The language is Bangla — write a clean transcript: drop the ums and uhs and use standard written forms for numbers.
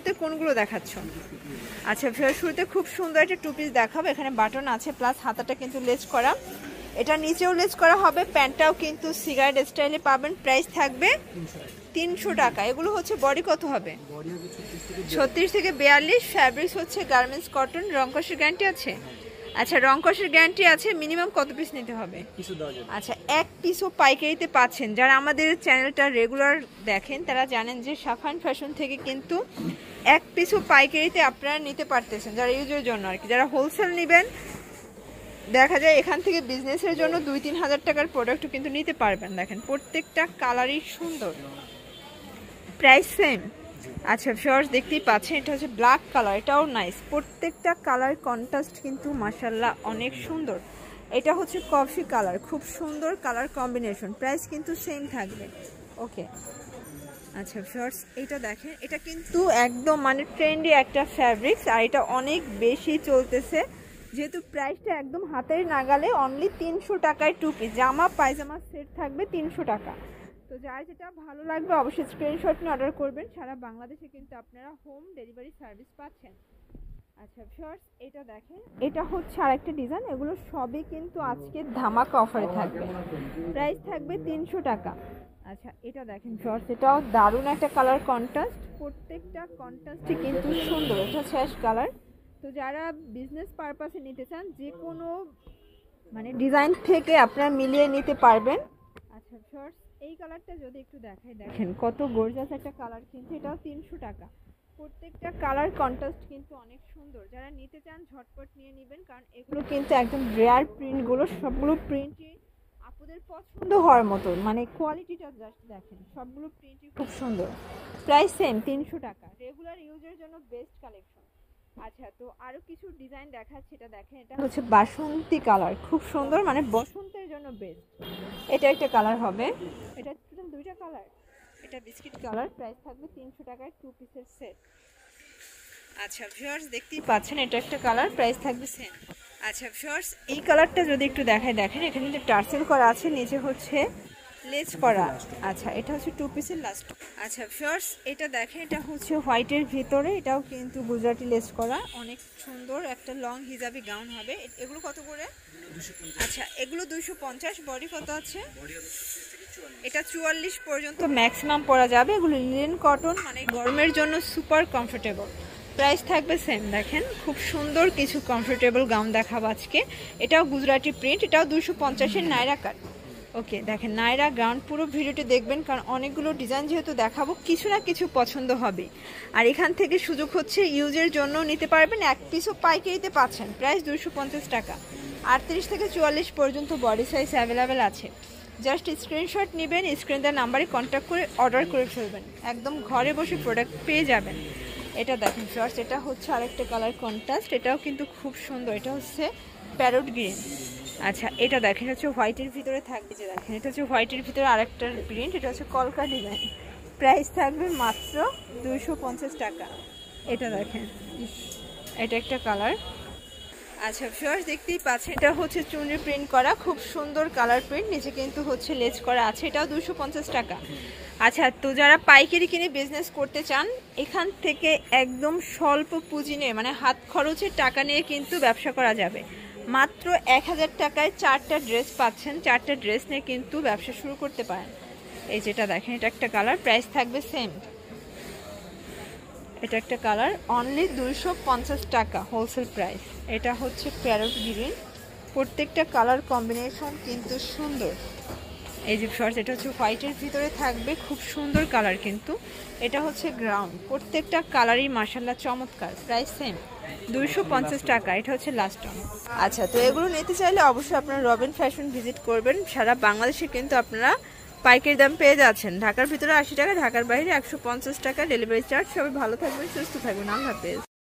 শুরুতে কোনগুলো দেখাচ্ছ? আচ্ছা ভিউয়ার, শুরুতে খুব সুন্দর একটা টু পিস দেখাবো। এখানে বাটন আছে, প্লাস হাতাটা কিন্তু লেস করা, এটা নিচেও লেস করা হবে। প্যান্টটাও কিন্তু সিগারেট স্টাইলে পাবেন। প্রাইস থাকবে 300 টাকা। এগুলো হচ্ছে বডি কত হবে? 36 থেকে 42। ফ্যাব্রিক্স হচ্ছে গার্মেন্টস কটন। রং কষের গ্যারান্টি আছে? আচ্ছা, রং কষের গ্যারান্টি আছে। মিনিমাম কত পিস নিতে হবে? আচ্ছা, এক পিসও পাইকারিতে পাচ্ছেন। যারা আমাদের চ্যানেলটা রেগুলার দেখেন তারা জানেন যে সাফান ফ্যাশন থেকে কিন্তু এক পিসও পাইকারিতে আপনারা নিতে পারতেছেন, যারা ইউজের জন্য আর কি। যারা হোলসেল নেবেন, দেখা যায় এখান থেকে বিজনেসের জন্য 2-3 হাজার টাকার প্রোডাক্টও কিন্তু নিতে পারবেন। দেখেন প্রত্যেকটা কালারই সুন্দর, প্রাইস সেম। আচ্ছা ভিউয়ার্স, দেখতেই পাচ্ছেন এটা হচ্ছে ব্ল্যাক কালার, এটাও নাইস। প্রত্যেকটা কালার কন্ট্রাস্ট কিন্তু মাশাআল্লাহ অনেক সুন্দর। এটা হচ্ছে কফি কালার, খুব সুন্দর কালার কম্বিনেশন। প্রাইস কিন্তু সেম থাকবে। ওকে, আচ্ছা ভিউয়ার্স, এটা দেখেন, এটা কিন্তু একদম মানে ট্রেন্ডি একটা ফ্যাব্রিক্স, আর এটা অনেক বেশি চলতেছে। যেহেতু প্রাইসটা একদম হাতের নাগালে, অনলি 300 টাকায় টু পিস জামা পায়জামা সেট থাকবে 300 টাকা। তো যার যেটা ভালো লাগবে অবশ্যই স্ক্রিনশট নিয়ে অর্ডার করবেন। সারা বাংলাদেশে কিন্তু আপনারা হোম ডেলিভারি সার্ভিস পাচ্ছেন। আচ্ছা ভিউয়ার্স, এটা দেখেন, এটা হচ্ছে আরেকটা ডিজাইন। এগুলো সবই কিন্তু আজকে ধামাকা অফারে থাকবে। প্রাইস থাকবে 300 টাকা। আচ্ছা, এটা দেখেন ভিউয়ার্স, এটাও দারুণ একটা কালার কন্ট্রাস্ট। প্রত্যেকটা কন্ট্রাস্টই কিন্তু সুন্দর। এটা হচ্ছে অ্যাশ কালার। তো যারা বিজনেস পারপাসে নিতে চান, যে কোনো মানে ডিজাইন থেকে আপনারা মিলিয়ে নিতে পারবেন। আচ্ছা ভিউয়ার্স, এই কালারটা যদি একটু দেখাই, দেখেন কত গর্জিয়াস একটা কালার, কিন্তু এটাও 300 টাকা। প্রত্যেকটা কালার কন্ট্রাস্ট কিন্তু অনেক সুন্দর। যারা নিতে চান ঝটপট নিয়ে নেবেন, কারণ এগুলো কিন্তু একদম রেয়ার প্রিন্টগুলো, সবগুলো প্রিন্টই আপুদের পছন্দ হওয়ার মতো, মানে কোয়ালিটিটা জাস্ট দেখেন, সবগুলো প্রিন্টই খুব সুন্দর। প্রাইস সেম 300 টাকা। রেগুলার ইউজের জন্য বেস্ট কালেকশন। আচ্ছা, তো আরো কিছু ডিজাইন দেখাচ্ছি। এটা দেখেন, এটা হচ্ছে বাসন্তী কালার, খুব সুন্দর, মানে বসন্তের জন্য বেস্ট। এটা একটা কালার হবে, এটা টোটাল দুইটা কালার। এটা বিস্কিট কালার। প্রাইস থাকবে 300 টাকায় টু পিসের সেট। আচ্ছা ভিউয়ার্স, দেখতেই পাচ্ছেন এটা একটা কালার, প্রাইস থাকবে সেম। আচ্ছা ভিউয়ার্স, এই কালারটা যদি একটু দেখাই, দেখেন এখানে কিন্তু টার্সেল করা আছে, নিচে হচ্ছে লেস করা। আচ্ছা, এটা হচ্ছে টু পিসের লাস্ট। আচ্ছা ভিউয়ার্স, এটা দেখেন, এটা হচ্ছে হোয়াইটের ভিতরে, এটাও কিন্তু গুজরাটি লেস করা, অনেক সুন্দর একটা লং হিজাবি গাউন হবে। এগুলো কত করে? আচ্ছা, এগুলো 250। বডি কত আছে? এটা 44 পর্যন্ত ম্যাক্সিমাম পরা যাবে। এগুলো লিনেন কটন, মানে গরমের জন্য সুপার কমফোর্টেবল। প্রাইস থাকবে সেম। দেখেন খুব সুন্দর কিছু কমফোর্টেবল গাউন দেখাবো আজকে। এটাও গুজরাটি প্রিন্ট, এটাও 250-এর নাইরা কাট। ওকে, দেখেন নাইরা গাউন, পুরো ভিডিওটি দেখবেন, কারণ অনেকগুলো ডিজাইন যেহেতু দেখাবো, কিছু না কিছু পছন্দ হবে। আর এখান থেকে সুযোগ হচ্ছে ইউজের জন্য নিতে পারবেন, এক পিসও পাইকারিতে পাচ্ছেন। প্রাইস 250 টাকা। 38 থেকে 44 পর্যন্ত বডি সাইজ অ্যাভেলেবেল আছে। জাস্ট স্ক্রিনশট নেবেন, স্ক্রিন দেওয়ার নাম্বারে কন্ট্যাক্ট করে অর্ডার করে ফেলবেন, একদম ঘরে বসে প্রোডাক্ট পেয়ে যাবেন। এটা দেখেন ফার্স্ট, এটা হচ্ছে আরেকটা কালার কন্ট্রাস্ট, এটাও কিন্তু খুব সুন্দর। এটা হচ্ছে প্যারট গ্রিন। আচ্ছা, এটা দেখেন হচ্ছে হোয়াইটের ভিতরে থাকবে, যে দেখেন এটা হচ্ছে হোয়াইটের ভিতরে আরেকটা প্রিন্ট, এটা হচ্ছে কলকা ডিজাইন। প্রাইস থাকবে মাত্র 250 টাকা। এটা দেখেন, এটা একটা কালার। আচ্ছা ভিউয়ার্স, দেখতেই পাচ্ছেন এটা হচ্ছে চুনরি প্রিন্ট করা, খুব সুন্দর কালার প্রিন্ট, নিচে কিন্তু হচ্ছে লেজ করা আছে। এটাও 250 টাকা। আচ্ছা, তো যারা পাইকারি কিনে বিজনেস করতে চান, এখান থেকে একদম স্বল্প পুঁজি নিয়ে, মানে হাত খরচের টাকা নিয়ে কিন্তু ব্যবসা করা যাবে। মাত্র 1000 টাকায় 4টা ড্রেস পাচ্ছেন। 4টা ড্রেস নিয়ে কিন্তু ব্যবসা শুরু করতে পারেন। এই যেটা দেখেন, এটা একটা কালার, প্রাইস থাকবে সেম। এটা একটা কালার, অনলি 250 টাকা হোলসেল প্রাইস। এটা হচ্ছে প্যারট গ্রিন, প্রত্যেকটা কালার কম্বিনেশন কিন্তু সুন্দর। এই যে ফার্স্ট, এটা হচ্ছে হোয়াইটের ভিতরে থাকবে, খুব সুন্দর কালার কিন্তু। এটা হচ্ছে গ্রাউন্ড, প্রত্যেকটা কালারই মাশাআল্লাহ চমৎকার। প্রাইস সেম 250 টাকা। এটা হচ্ছে লাস্ট ওয়ান। আচ্ছা, তো এগুলো নিতে চাইলে অবশ্যই আপনারা রবিন ফ্যাশন ভিজিট করবেন। সারা বাংলাদেশে কিন্তু আপনারা পাইকারি দাম পেয়ে যাচ্ছেন। ঢাকার ভিতরে 80 টাকা, ঢাকার বাইরে 150 টাকা ডেলিভারি চার্জ। সবাই ভালো থাকবেন, সুস্থ থাকবেন, আল্লাহ হাফেজ।